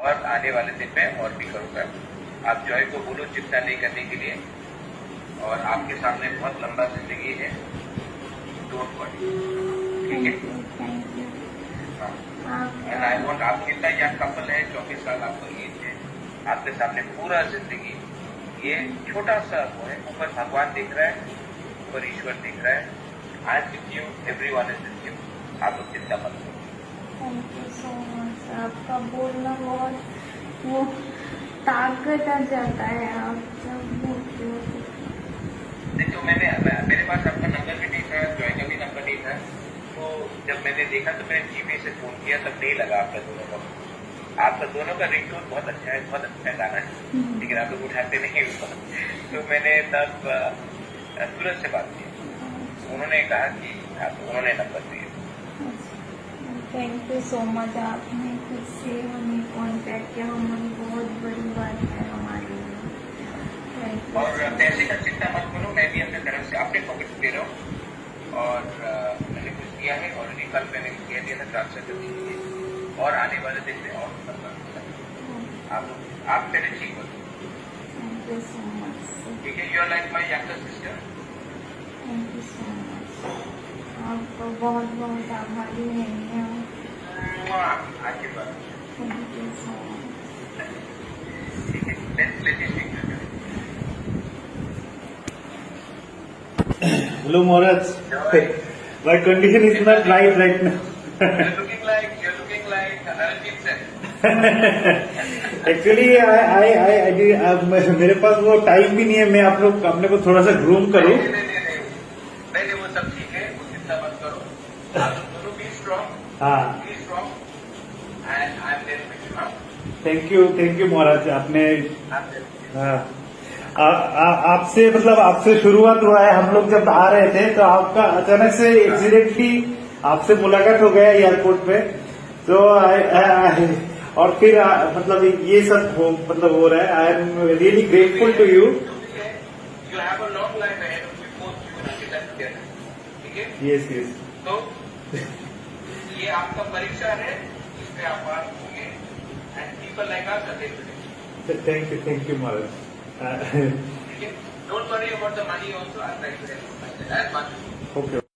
और आने वाले दिन में और भी करूंगा। आप जॉय को बोलो चिंता नहीं करने के लिए, और आपके सामने बहुत लंबा जिंदगी है, डोंट वरी, ठीक है। एंड आई वांट, आप कितना यंग कपल है, 24 साल आपको एज है, आपके सामने पूरा जिंदगी, ये छोटा सा वो है, ऊपर भगवान दिख रहा है, ऊपर ईश्वर दिख रहा है। I am with you, everyone is with you, आप लोग चिंता मत करो। Thank you so much. आपका बोलना बहुत वो ताकत आ जाता है, आप जब बोलते हो। देखो मेरे पास आपका नंबर भी नहीं था, जॉय का भी नंबर नहीं था, तो जब मैंने देखा तो मैंने जीबी से फोन किया, तब नहीं लगा आपका दोनों का। आपका दोनों का रिंगटोन बहुत अच्छा है, बहुत अच्छा गाना है, लेकिन आप लोग उठाते नहीं हो। तो मैंने तब सूरज से बात की, उन्होंने कहा कि उन्होंने नंबर दिया। थैंक यू सो मच, आपने खुद से हमें कांटेक्ट किया, हमारी बहुत बड़ी बात है हमारे लिए। और पैसे का चिंता मत करो, मैं भी अपने तरफ से अपने पॉकेट दे रहा हूँ, और मैंने कुछ दिया है ऑलरेडी, कल मैंने कह दिया था ट्रांसफर करने के लिए, और आने वाले दिन में और आप पहले ठीक हो। Thank you so much. ठीक है, you are like my younger sister. Thank you so much, आपको बहुत बहुत आभारी हैं। आशीर्वाद। Thank you so much. ठीक है, let's speak. Hello, Maharaj. My condition is not right now. You're looking like Arijit Singh. Actually, मेरे पास वो टाइम भी नहीं है, मैं आप लोग अपने को थोड़ा सा ग्रूम करूं। नहीं, वो सब ठीक है, वो चिंता मत करो, आप दोनों बी स्ट्रॉन्ग। हाँ, be strong and I am there with you. Thank you Maharaj, आपने आप देयर। हाँ, आपसे मतलब आपसे शुरुआत हुआ है। हम लोग जब आ रहे थे तो आपका अचानक से एक्सीडेंटली आपसे मुलाकात हो गया एयरपोर्ट पे, तो और फिर मतलब ये सब मतलब हो रहा है। I am really grateful to you. You have a long life ahead of you, both you and Akita together. ठीक है? Yes yes. तो ये आपका परीक्षा है, इसमें आप पास होंगे, and people like us are there. Thank you Maharaj. ठीक है? Don't worry about the money also. I'll try to help as much. Okay.